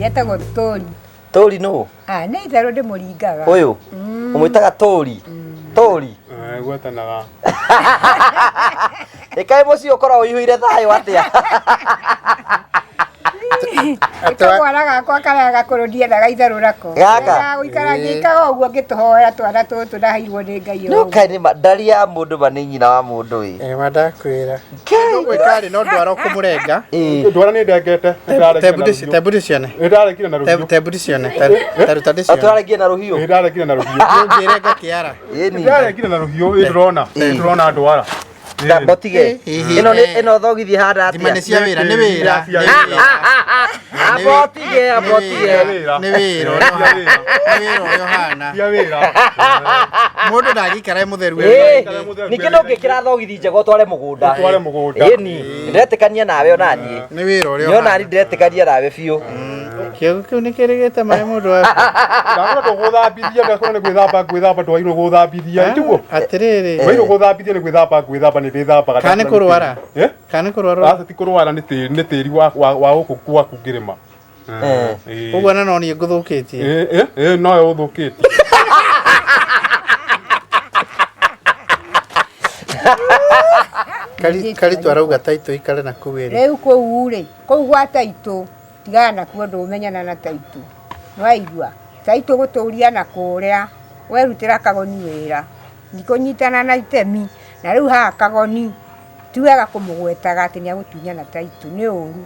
Yetagwo Tori. Tori no? Nĩ itherũ ndĩmũringaga. Ũyũ? Ũmwĩtaga Tori? Tori? Gwetanaga. Ĩkaĩ mũciĩ ũkoragwo ũihũire thayũ atĩa? Twana gakwa karĩa gakũrũ ndiendaga itherũ nako. Gaka? Gũikara ngĩikaga ũguo ngĩtũhoera twana tũtũ ndaheirwo nĩ Ngai. No kaĩ nĩ ndari ya mũndũ ma nĩ nyina wa mũndũ ĩ. Mandakwĩra. Gwĩkarĩ no ndwara kũmũrenga. Ndwara nĩ ndengete. Tebudi cione. Ndarekire na rũhiũ. Tebudi cione. Taruta ndicione. Atwarekire na rũhiũ. Ndarekire na rũhiũ. Ngĩrenga kĩara. Ndarekire na rũhiũ ndũrona ndwara. Botige. Ino thogithi handa atia. Dimane cia wĩra nĩ wĩra. Abotige. Nĩ wĩra ũyũ hana. Cia wĩra. Mũndũ ndagĩikara mũtheru. Ningĩ no ngĩkĩra thogithi njega ũtware mũgũnda. Ĩni ndiretĩkania nawe ona niĩ. Nĩ wĩra ũrĩa. Nĩ ona niĩ ndiretĩkania nawe biũ. Kĩo kĩu nĩ kĩrĩgĩte maĩ mũndũ waku. Ndagũra gũthambithia ndakora nĩ gwĩthamba ndwairwo gũthambithia nĩguo. Atĩrĩrĩ. Wairwo gũthambithia nĩ gwĩthamba nĩ ndĩthambaga. Kana kũrwara. Kana kũrwara. Ati kũrwara nĩ tĩri wa gũkũ gwaku ngĩrĩma. Ũguo no niĩ ngũthũkĩtie. No ũthũkĩtie. Karitu arauga Taitũ ikare na kũu ĩrĩ. Rĩu kũu rĩ, kũu gwa Taitũ tigana nakuo ndũmenyana na Taitũ. Nĩwaigua? Taitũ gũtũria na kũrĩa werutĩra Kagoni wĩra. Ndikũnyitana na itemi. Na rĩu haha Kagoni tiwega kũmũgwetaga atĩ nĩagũtunyana Taitũ nĩ ũru.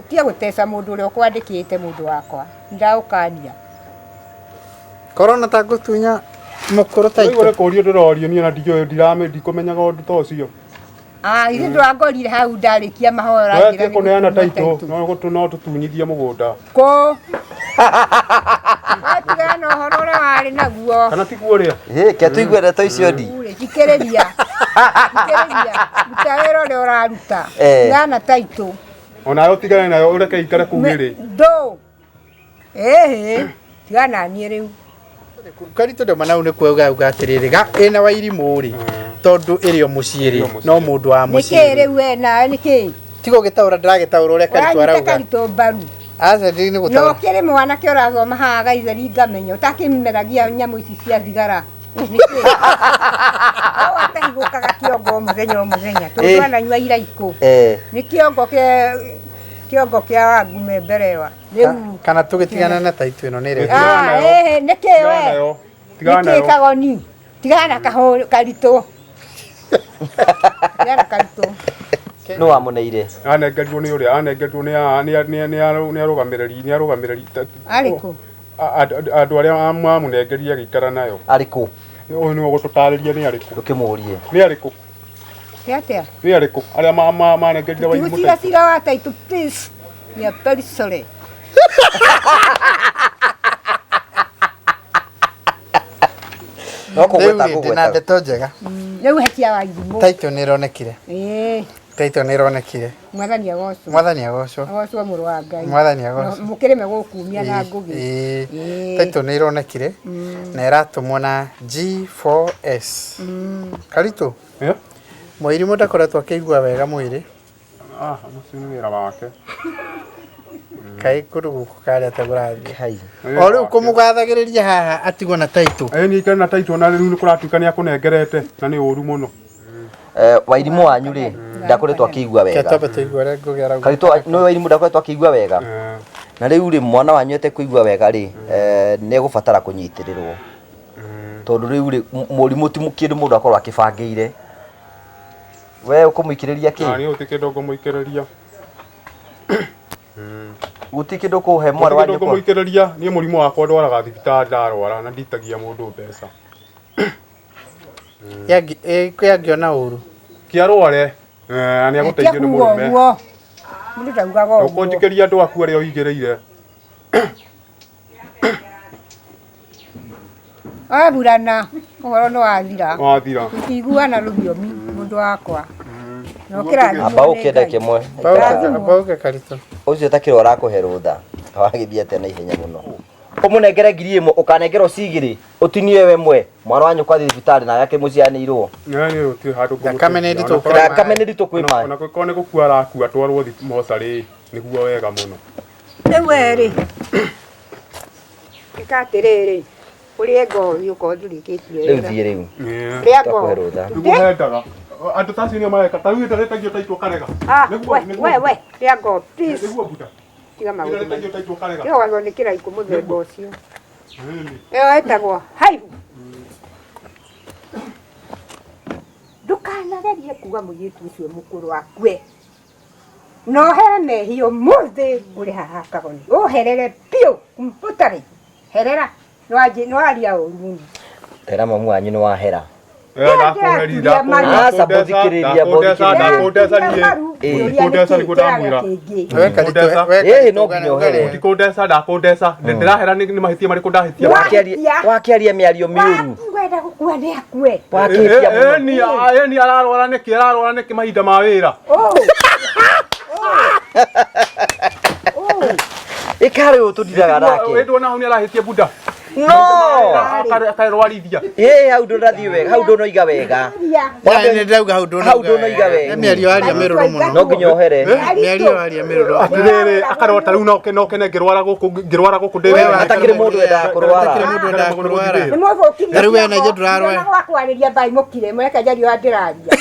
Tia gũteca mũndũ ũrĩa ũkwandĩkĩte mũndũ wakwa. Ndagũkania. Korona ta ngũtunya mũkũrũ Taitũ. Ũiguire kũrio ndĩrorio niĩ na ndikũmenyaga ũndũ ta ũcio. Ithe ndwangorire hau ndarĩkia mahora ngira kũneana Taitũ no tũtunyithie mũgũnda. Kũ atigana ũhoro ũrĩa warĩ naguo. Kana tiguo ũrĩa? Ke tũigue ndeto icio ndi. Thikĩrĩria. Ruta wĩra ũrĩa ũraruta. Tigana Taitũ. Ona ũtigane nayo ũreke ikare kũu ĩrĩ. Ndũ. Tigana niĩ rĩu. Karitu ndoma nau nĩ kuuga atĩrĩrĩ ĩna wa irimũ rĩ tondũ ĩrĩ o mũciĩ rĩ no mũndũ wa mũciĩ. Nĩkĩ rĩu we nawe nĩkĩ? Tiga ũgĩtaũra ndĩragĩtaũra ũrĩa Karitu arauga. Karitu mbaru. Aca ndĩ nĩ gũtaũra. No kĩrĩ mwanake ũrathoma haha gaitheri ngamenya ũtakĩmeragia nyamũ ici cia thigara. Nĩkĩ? Au atahigũkaga kĩongo mũthenya tondũ ananyua iraikũ. Nĩ kĩongo kĩa wangume mbere wa. Kana tũgĩtigana na Taitũ ĩno nĩ rĩ. Nĩkĩ we? Nĩkĩ Kagoni? Tigana Karitu. Tigana Karitu. No amuneire. Anengerirwo nĩ ũrĩa anengerirwo nĩ arũgamĩrĩri. Arĩkũ? Andũ arĩa mamunengerire agĩikara nayo. Arĩkũ? Ũyũ nĩwe gũtũtarĩria nĩ arĩkũ. Ndũkĩmũrie. Nĩ arĩkũ? Atĩa? Nĩ arĩkũ arĩa manengerire wa irimũ Taitũ. Cira wa Taitũ please. We are very sorry. No kũgweta kũgweta. Na ndeto njega. Rĩu hekia wa irimũ. Taitũ nĩ ĩronekire. Taitũ nĩ ĩronekire. Mwathani agocwo. Mwathani agocwo. Agocwo mũrũ wa Ngai. Mwathani agocwo. Mũkĩrĩme gũkumia na ngũgĩ. Taitũ nĩ ĩronekire na ĩratũmwo na G4S. Karitu. Mũirimũ ndakoretwo akĩigua wega mwĩrĩ. Mũcio nĩ wĩra wake. Kaĩ kũndũ gũkũ karĩa ta gũrathiĩ. O rĩu kũmũgathagĩrĩria haha atigwo na Taitũ. Nĩ ikare na Taitũ na rĩu nĩ kũratuĩka nĩ akũnengerete na nĩ ũru mũno. Wairimũ wanyu rĩ ndakoretwo akĩigua wega. Ketabe tũigua rĩa ngũgĩ arauga. Karitu no Wairimũ ndakoretwo akĩigua wega. Na rĩu rĩ mwana wanyu ete kũigua wega rĩ nĩ egũbatara kũnyitĩrĩrwo. Tondũ rĩu rĩ mũrimũ ti kĩndũ mũndũ akorwo akĩbangĩire. We ũkũmũikĩrĩria kĩ? Nĩ ũtikĩndũ ngũmũikĩrĩria. Gũti kĩndũ kũhe mwana wanyu kwa. Ngũmũikĩrĩria niĩ mũrimũ wakwa ndwaraga thibitarĩ ndarwara na nditagia mũndũ mbeca. Kĩangĩona ũru. Kĩarware nĩ agũteithio nĩ mũrũme. Mũndũ ndaugaga ũguo. Ũkũnjĩkĩria andũ aku arĩa ũigĩrĩire. Burana ũhoro nĩ wathira. Wathira. Tũtiguana rũthiomi mũndũ wakwa. Amba ũkĩenda kĩmwe. Amba ũke Karitu. Ũcio takĩrwo arakũhe rũtha. Wagĩthiĩ atĩa na ihenya mũno. Ũmũnengere ngiri ĩmwe ũkanengerwo cigĩrĩ ũtinie we mwe mwana wanyu kwa thibitarĩ na yake mũcianĩirwo. Nĩ ũtĩ handũ thakame nĩ nditũ kwĩ maĩ. Ona kũkorwo nĩ gũkua arakua twarwo mocarĩ nĩguo wega mũno. Eweri. Ikatiriri. Urie ngori ukonjurikitie. Riu thie riu. Ria ngori. Twakwirutha. Niguhendaga. Andu tacio nio mareka. Ta wiu ndaretagio taitwo karega. We. Ria ngori. Please. Niguo buta. Tiga maundu. Ndaretagio taitwo karega. Kio wano ni kiraiku muthemba ucio. Eo etagwo haihu. Ndukanagerie kuga muiritu ucio mukuru akue. No he mehio muthi uri haha kagoni. Uherere piu mputari. Herera. No aria uru. Tera mamu wanyu ni wahera. Ndakuherira. Asa bothikiriria Ndakundesa niguo ndamwira. No nginya uhere. Ndakundesa. Ndirahera ni mahitia mariku ndahitia. Wakiaria miario miuru. Ngwenda gukua ni akue. Wakiaria ni ararwara niki mahinda ma wira. Ikare utudiraga nake. Wewe na huni arahitia buda. No. Akarwarithia. Hau ndorathi wega, hau ndonoiga wega. Ni ndauga hau ndonoiga wega. Miario aria miruru muno. No nginya uhere. Miario aria miruru. Atiriri akarota riu no ngirwara guku ndiwe. Atakire mundu enda kurwara. Ni mwathukire. Riu we na ithu ndurarwara. Gwakwarĩria mbai mũkire mweka jario andĩraria.